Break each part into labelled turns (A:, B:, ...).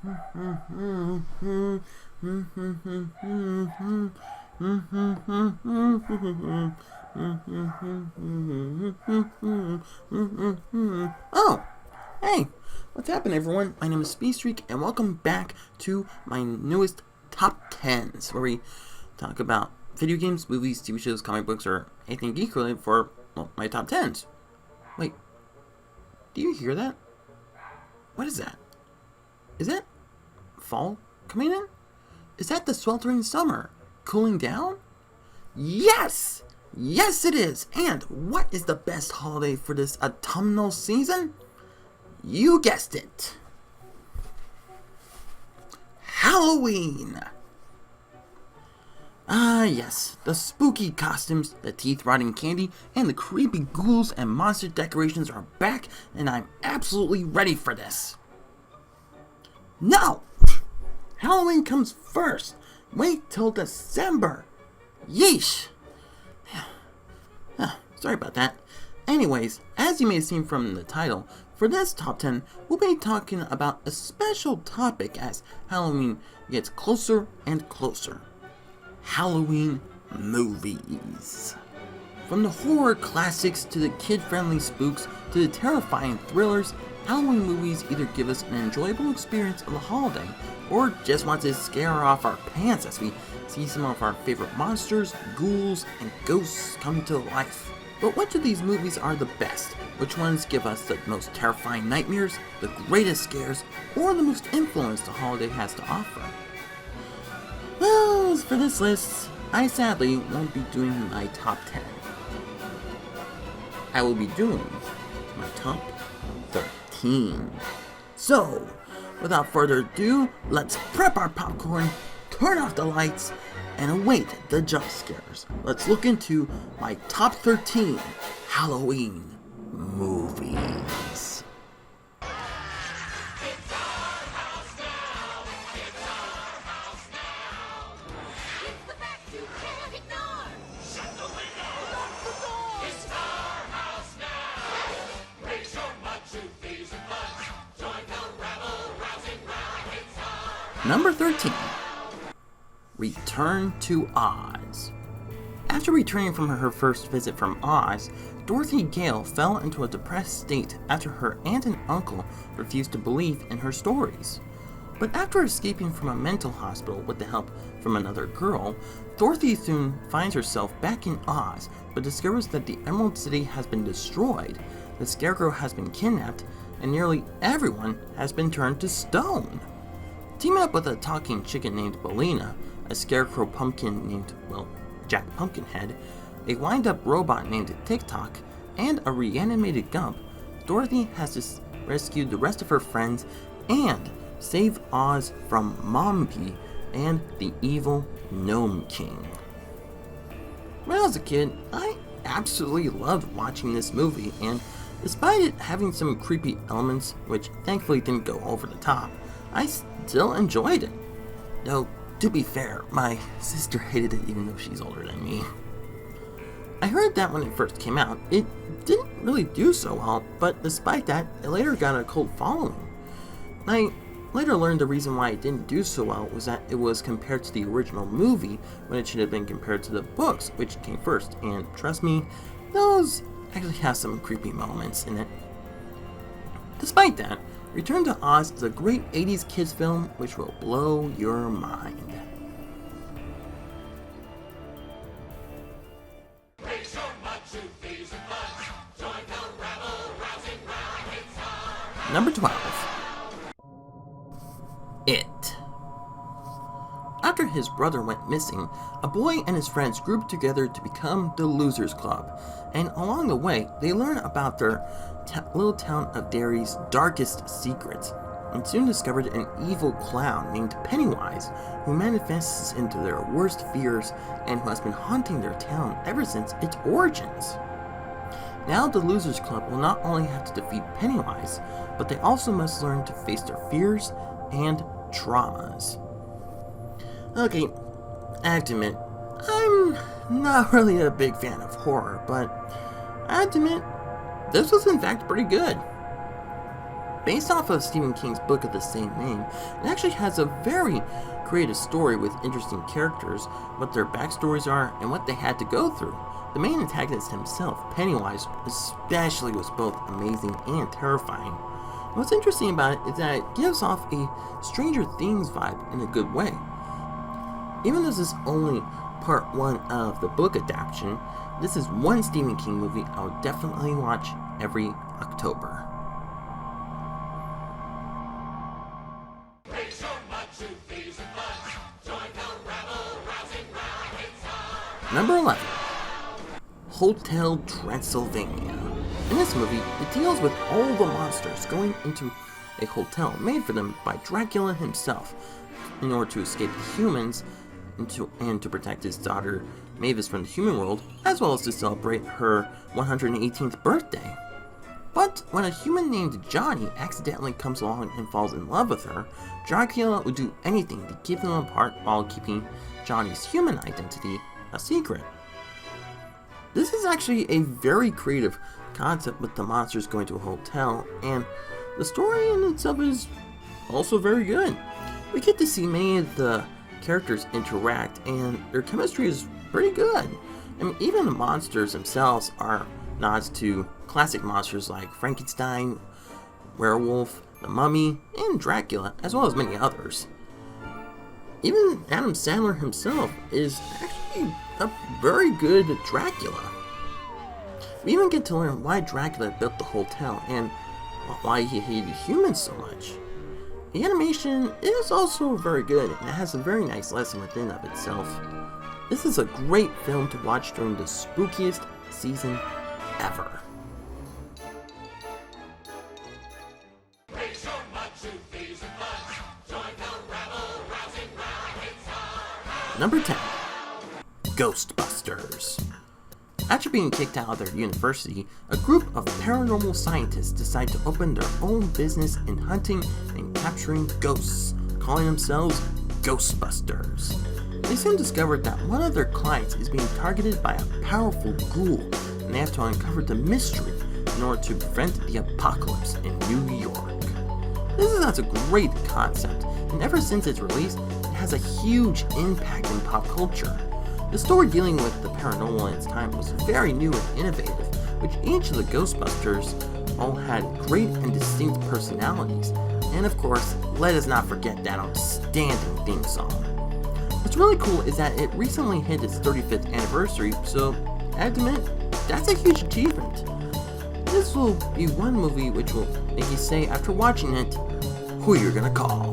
A: Oh, hey, what's happening, everyone? My name is Speedstreak, and welcome back to my newest Top 10s, where we talk about video games, movies, TV shows, comic books, or anything geek related for, well, my top 10s. Wait, do you hear that? What is that? Is that fall coming in? Is that the sweltering summer cooling down? Yes! Yes, it is! And what is the best holiday for this autumnal season? You guessed it! Halloween! Ah, yes, the spooky costumes, the teeth-rotting candy, and the creepy ghouls and monster decorations are back, and I'm absolutely ready for this. No! Halloween comes first. Wait till December. Yeesh. Sorry about that. Anyways, as you may have seen from the title, for this top 10, we'll be talking about a special topic as Halloween gets closer and closer. Halloween movies. From the horror classics to the kid-friendly spooks to the terrifying thrillers, Halloween movies either give us an enjoyable experience of the holiday or just want to scare off our pants as we see some of our favorite monsters, ghouls, and ghosts come to life. But which of these movies are the best? Which ones give us the most terrifying nightmares, the greatest scares, or the most influence the holiday has to offer? Well, as for this list, I sadly won't be doing my top 10. I will be doing my top 13. So, without further ado, let's prep our popcorn, turn off the lights, and await the jump scares. Let's look into my top 13 Halloween movies. Number 13. Return to Oz. After returning from her first visit from Oz, Dorothy Gale fell into a depressed state after her aunt and uncle refused to believe in her stories. But after escaping from a mental hospital with the help from another girl, Dorothy soon finds herself back in Oz, but discovers that the Emerald City has been destroyed, the Scarecrow has been kidnapped, and nearly everyone has been turned to stone. Teaming up with a talking chicken named Bellina, a scarecrow pumpkin named, well, Jack Pumpkinhead, a wind-up robot named Tick-Tock, and a reanimated Gump, Dorothy has to rescue the rest of her friends and save Oz from Mombi and the evil Gnome King. When I was a kid, I absolutely loved watching this movie, and despite it having some creepy elements, which thankfully didn't go over the top, I still enjoyed it. Though, to be fair, my sister hated it even though she's older than me. I heard that when it first came out, it didn't really do so well, but despite that, it later got a cult following. I later learned the reason why it didn't do so well was that it was compared to the original movie when it should have been compared to the books, which came first, and trust me, those actually have some creepy moments in it. Despite that, Return to Oz is a great 80s kids film which will blow your mind. Number 12. It. After his brother went missing, a boy and his friends grouped together to become the Losers Club, and along the way, they learn about their little town of Derry's darkest secrets, and soon discovered an evil clown named Pennywise, who manifests into their worst fears and who has been haunting their town ever since its origins. Now the Losers Club will not only have to defeat Pennywise, but they also must learn to face their fears and traumas. Okay, I have to admit, I'm not really a big fan of horror, but I have to admit, this was in fact pretty good. Based off of Stephen King's book of the same name, it actually has a very creative story with interesting characters, what their backstories are, and what they had to go through. The main antagonist himself, Pennywise, especially, was both amazing and terrifying. And what's interesting about it is that it gives off a Stranger Things vibe in a good way. Even though this is only part one of the book adaptation, this is one Stephen King movie I would definitely watch every October. Number 11. Hotel Transylvania. In this movie, it deals with all the monsters going into a hotel made for them by Dracula himself in order to escape the humans and to protect his daughter Mavis from the human world, as well as to celebrate her 118th birthday. But when a human named Johnny accidentally comes along and falls in love with her, Dracula would do anything to keep them apart while keeping Johnny's human identity a secret. This is actually a very creative concept with the monsters going to a hotel, and the story in itself is also very good. We get to see many of the characters interact, and their chemistry is pretty good. I mean, even the monsters themselves are nods to classic monsters like Frankenstein, Werewolf, the Mummy, and Dracula, as well as many others. Even Adam Sandler himself is actually a very good Dracula. We even get to learn why Dracula built the hotel and why he hated humans so much. The animation is also very good, and it has a very nice lesson within of itself. This is a great film to watch during the spookiest season ever. Number 10. Ghostbusters. After being kicked out of their university, a group of paranormal scientists decide to open their own business in hunting and capturing ghosts, calling themselves Ghostbusters. They soon discovered that one of their clients is being targeted by a powerful ghoul, and they have to uncover the mystery in order to prevent the apocalypse in New York. This is such a great concept, and ever since its release, it has a huge impact in pop culture. The story dealing with the paranormal in its time was very new and innovative, which each of the Ghostbusters all had great and distinct personalities, and of course, let us not forget that outstanding theme song. What's really cool is that it recently hit its 35th anniversary, so I have to admit, that's a huge achievement. This will be one movie which will make you say after watching it, who you're gonna call.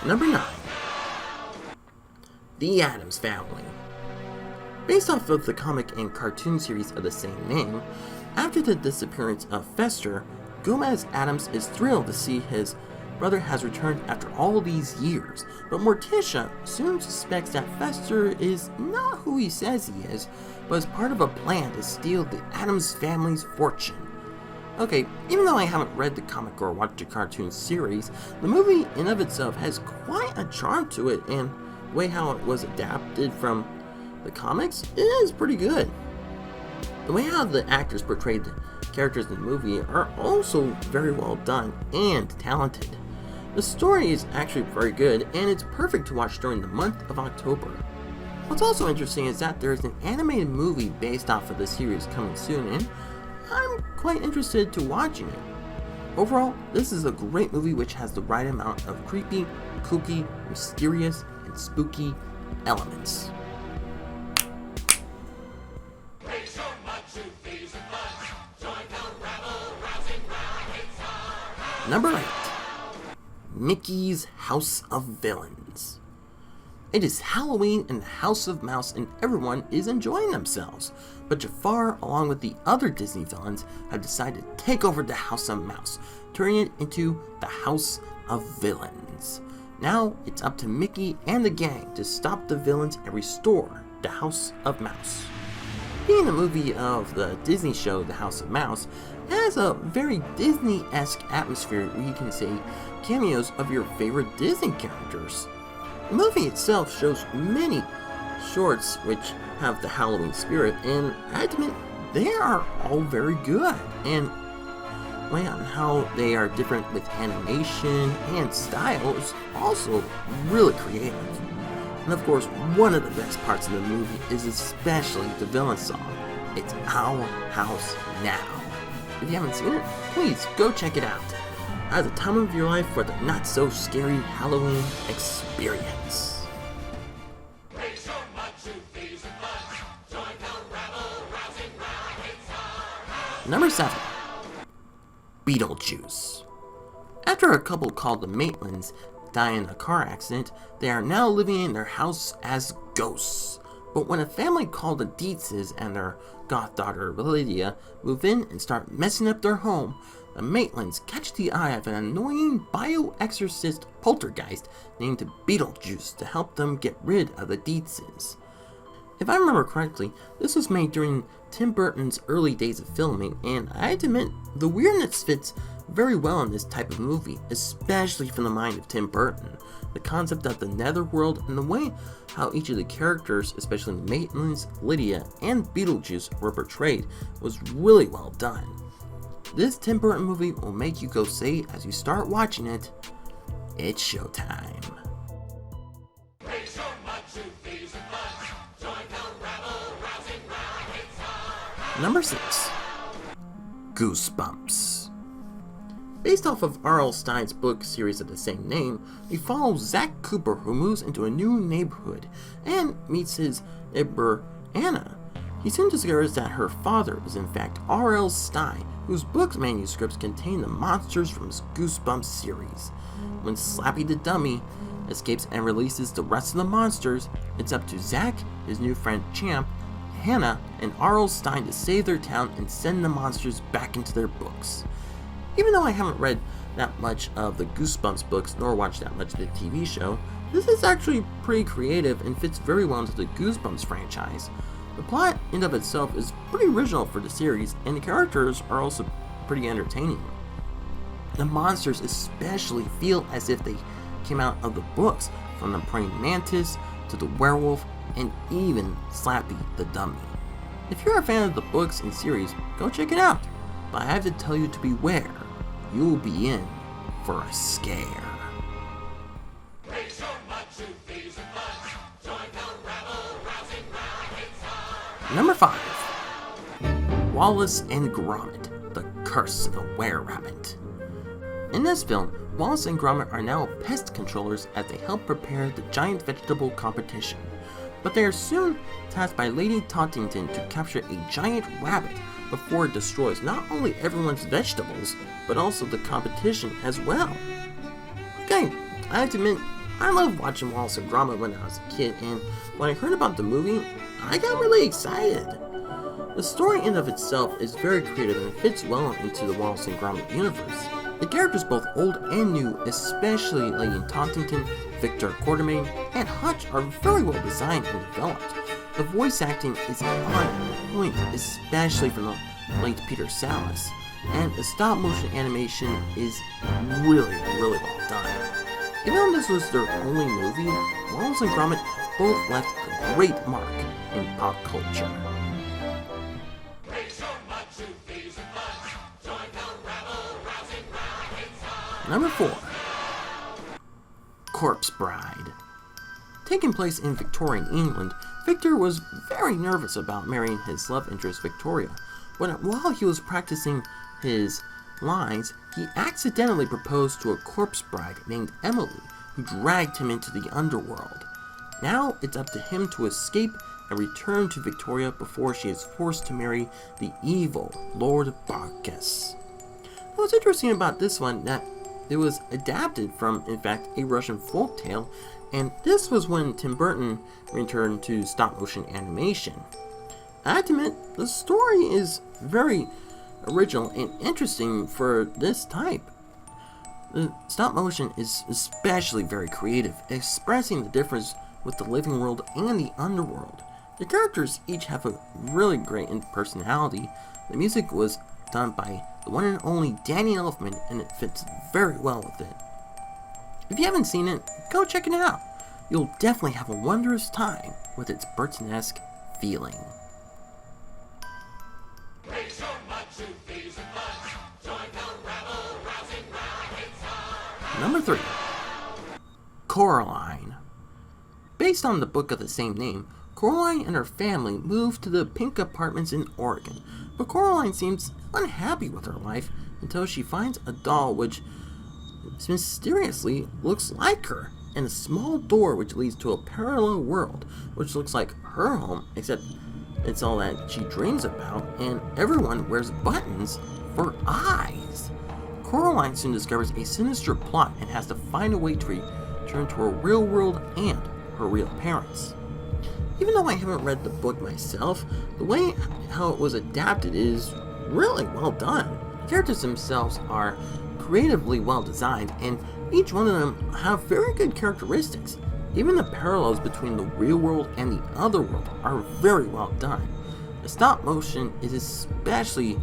A: Number 9. The Addams Family. Based off of the comic and cartoon series of the same name, after the disappearance of Fester, Gomez Addams is thrilled to see his brother has returned after all these years, but Morticia soon suspects that Fester is not who he says he is, but is part of a plan to steal the Addams family's fortune. Okay, even though I haven't read the comic or watched the cartoon series, the movie in of itself has quite a charm to it, and the way how it was adapted from the comics is pretty good. The way how the actors portrayed the characters in the movie are also very well done and talented. The story is actually very good, and it's perfect to watch during the month of October. What's also interesting is that there is an animated movie based off of the series coming soon, and I'm quite interested to watching it. Overall, this is a great movie which has the right amount of creepy, kooky, mysterious, and spooky elements. Number 8. Mickey's House of Villains. It is Halloween in the House of Mouse and everyone is enjoying themselves, but Jafar, along with the other Disney villains, have decided to take over the House of Mouse, turning it into the House of Villains. Now, it's up to Mickey and the gang to stop the villains and restore the House of Mouse. Being a movie of the Disney show The House of Mouse, it has a very Disney-esque atmosphere where you can see cameos of your favorite Disney characters. The movie itself shows many shorts which have the Halloween spirit, and I admit they are all very good, and way on how they are different with animation and style is also really creative. And of course, one of the best parts of the movie is especially the villain song. It's Our House Now. If you haven't seen it, please go check it out. At the time of your life for the not-so-scary Halloween experience. Number 7. Beetlejuice. After a couple called the Maitlands die in a car accident, they are now living in their house as ghosts. But when a family called the Dietzes and their goth daughter Lydia move in and start messing up their home, the Maitlands catch the eye of an annoying bio-exorcist poltergeist named Beetlejuice to help them get rid of the Dietzes. If I remember correctly, this was made during Tim Burton's early days of filming, and I have to admit, the weirdness fits very well in this type of movie, especially from the mind of Tim Burton. The concept of the netherworld and the way how each of the characters, especially the Maitlands, Lydia, and Beetlejuice were portrayed was really well done. This Tim Burton movie will make you go say as you start watching it, it's showtime. Number 6. Goosebumps. Based off of R.L. Stine's book series of the same name, we follow Zach Cooper, who moves into a new neighborhood and meets his neighbor Anna. He soon discovers that her father is in fact R.L. Stine, whose book manuscripts contain the monsters from his Goosebumps series. When Slappy the Dummy escapes and releases the rest of the monsters, it's up to Zach, his new friend Champ, Hannah, and R.L. Stine to save their town and send the monsters back into their books. Even though I haven't read that much of the Goosebumps books nor watched that much of the TV show, this is actually pretty creative and fits very well into the Goosebumps franchise. The plot in of itself is pretty original for the series, and the characters are also pretty entertaining. The monsters especially feel as if they came out of the books, from the praying mantis to the werewolf and even Slappy the Dummy. If you're a fan of the books and series, go check it out. But I have to tell you to beware, you'll be in for a scare. Number 5. Wallace and Gromit, The Curse of the Were-Rabbit. In this film, Wallace and Gromit are now pest controllers as they help prepare the giant vegetable competition. But they are soon tasked by Lady Tottington to capture a giant rabbit before it destroys not only everyone's vegetables, but also the competition as well. Okay, I have to admit, I loved watching Wallace and Gromit when I was a kid, and when I heard about the movie, I got really excited. The story in of itself is very creative and fits well into the Wallace and Gromit universe. The characters both old and new, especially Lady Tottington, Victor Quartermain, and Hutch are very well designed and developed. The voice acting is on point, especially from the late Peter Sallis, and the stop motion animation is really well done. Even though this was their only movie, Wallace and Gromit both left a great mark in pop culture. Number 4. Corpse Bride. Taking place in Victorian England, Victor was very nervous about marrying his love interest Victoria, but while he was practicing his lines, he accidentally proposed to a corpse bride named Emily, who dragged him into the underworld. Now it's up to him to escape and return to Victoria before she is forced to marry the evil Lord Bacchus. What's interesting about this one that it was adapted from, in fact, a Russian folktale, and this was when Tim Burton returned to stop-motion animation. I have to admit, the story is very original and interesting for this type. The stop-motion is especially very creative, expressing the difference with the living world and the underworld. The characters each have a really great personality. The music was done by the one and only Danny Elfman, and it fits very well with it. If you haven't seen it, go check it out. you'll definitely have a wondrous time with its Burton-esque feeling. Number 3. Coraline. Based on the book of the same name, Coraline and her family moved to the pink apartments in Oregon, but Coraline seems unhappy with her life until she finds a doll which mysteriously looks like her, and a small door which leads to a parallel world which looks like her home, except it's all that she dreams about, and everyone wears buttons for eyes. Coraline soon discovers a sinister plot and has to find a way to return to her real world and her real parents. Even though I haven't read the book myself, the way how it was adapted is really well done. The characters themselves are creatively well designed, and each one of them have very good characteristics. Even the parallels between the real world and the other world are very well done. The stop motion is especially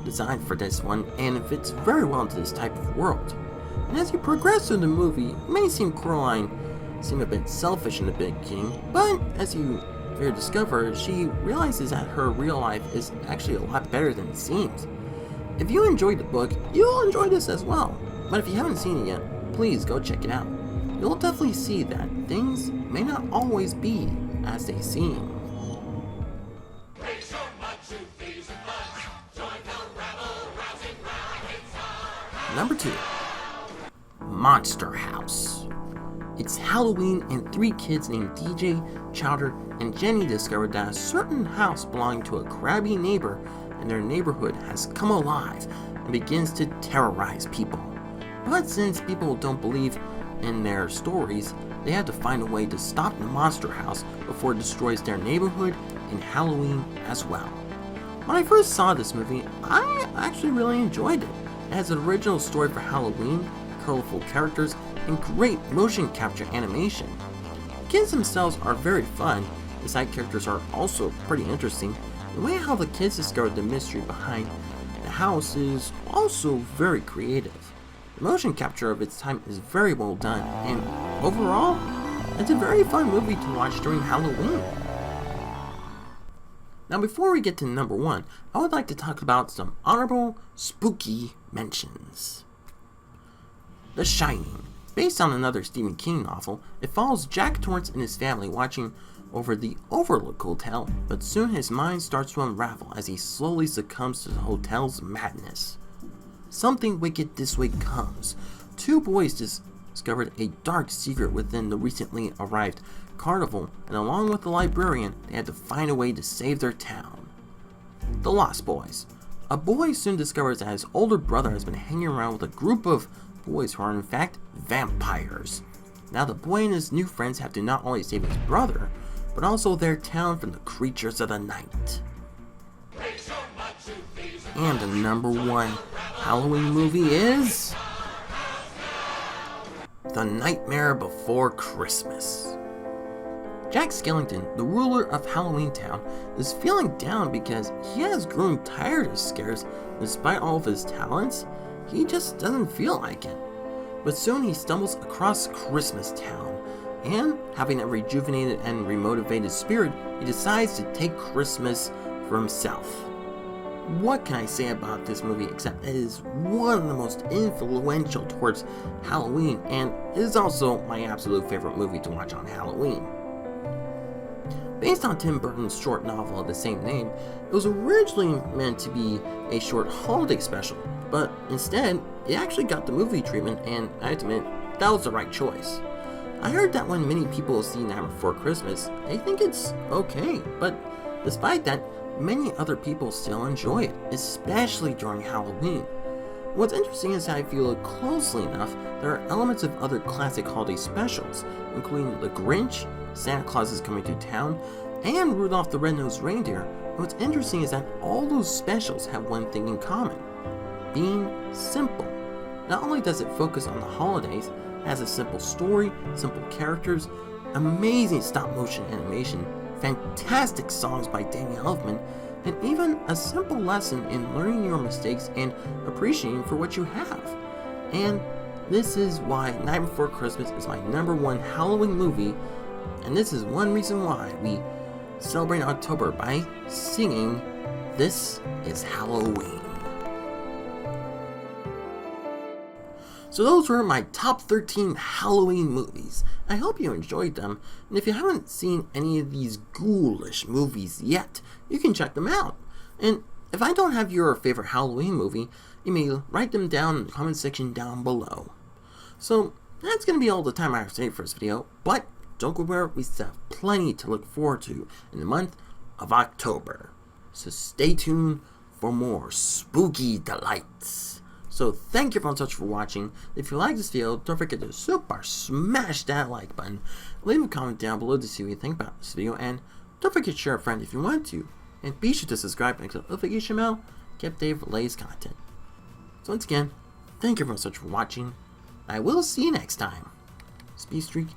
A: designed for this one, and it fits very well into this type of world. And as you progress through the movie, it may seem Coraline seem a bit selfish in the beginning, but as you discover, she realizes that her real life is actually a lot better than it seems. If you enjoyed the book, you'll enjoy this as well. But if you haven't seen it yet, please go check it out. You'll definitely see that things may not always be as they seem. Number 2. Monster House. It's Halloween, and 3 kids named DJ, Chowder, and Jenny discovered that a certain house belonging to a crabby neighbor in their neighborhood has come alive and begins to terrorize people. But since people don't believe in their stories, they have to find a way to stop the monster house before it destroys their neighborhood and Halloween as well. When I first saw this movie, I actually really enjoyed it. It has an original story for Halloween, colorful characters, and great motion capture animation. The kids themselves are very fun. The side characters are also pretty interesting. The way how the kids discovered the mystery behind the house is also very creative. The motion capture of its time is very well done, and overall, it's a very fun movie to watch during Halloween. Now before we get to number 1, I would like to talk about some honorable spooky mentions. The Shining. Based on another Stephen King novel, it follows Jack Torrance and his family watching over the Overlook Hotel, but soon his mind starts to unravel as he slowly succumbs to the hotel's madness. Something wicked this way comes. 2 boys discovered a dark secret within the recently arrived carnival, and along with the librarian, they had to find a way to save their town. The Lost Boys. A boy soon discovers that his older brother has been hanging around with a group of boys who are in fact vampires. Now the boy and his new friends have to not only save his brother, but also their town from the creatures of the night. And the number 1 Halloween movie is The Nightmare Before Christmas. Jack Skellington, the ruler of Halloween Town, is feeling down because he has grown tired of scares. Despite all of his talents, he just doesn't feel like it. But soon he stumbles across Christmas Town, and having a rejuvenated and remotivated spirit, he decides to take Christmas for himself. What can I say about this movie except it is one of the most influential towards Halloween, and it is also my absolute favorite movie to watch on Halloween. Based on Tim Burton's short novel of the same name, it was originally meant to be a short holiday special, but instead, it actually got the movie treatment, and I have to admit, that was the right choice. I heard that when many people see Nightmare Before Christmas, they think it's okay, but despite that, many other people still enjoy it, especially during Halloween. What's interesting is that if you look closely enough, there are elements of other classic holiday specials, including The Grinch, Santa Claus is Coming to Town, and Rudolph the Red-Nosed Reindeer. And what's interesting is that all those specials have one thing in common: being simple. Not only does it focus on the holidays, it has a simple story, simple characters, amazing stop-motion animation, fantastic songs by Danny Elfman, and even a simple lesson in learning your mistakes and appreciating for what you have. And This is why Night Before Christmas is my #1 Halloween movie, and this is one reason why we celebrate October by singing This is Halloween. So those were my top 13 Halloween movies. I hope you enjoyed them, and if you haven't seen any of these ghoulish movies yet, you can check them out. And if I don't have your favorite Halloween movie, you may write them down in the comment section down below. So that's going to be all the time I have saved for this video, but don't go anywhere, we still have plenty to look forward to in the month of October. So stay tuned for more spooky delights. So thank you everyone so much for watching. If you like this video, don't forget to super smash that like button. Leave a comment down below to see what you think about this video, and don't forget to share a friend if you want to. And be sure to subscribe and click the notification bell to get updated for latest content. So once again, thank you everyone so much for watching. I will see you next time. Speedstreak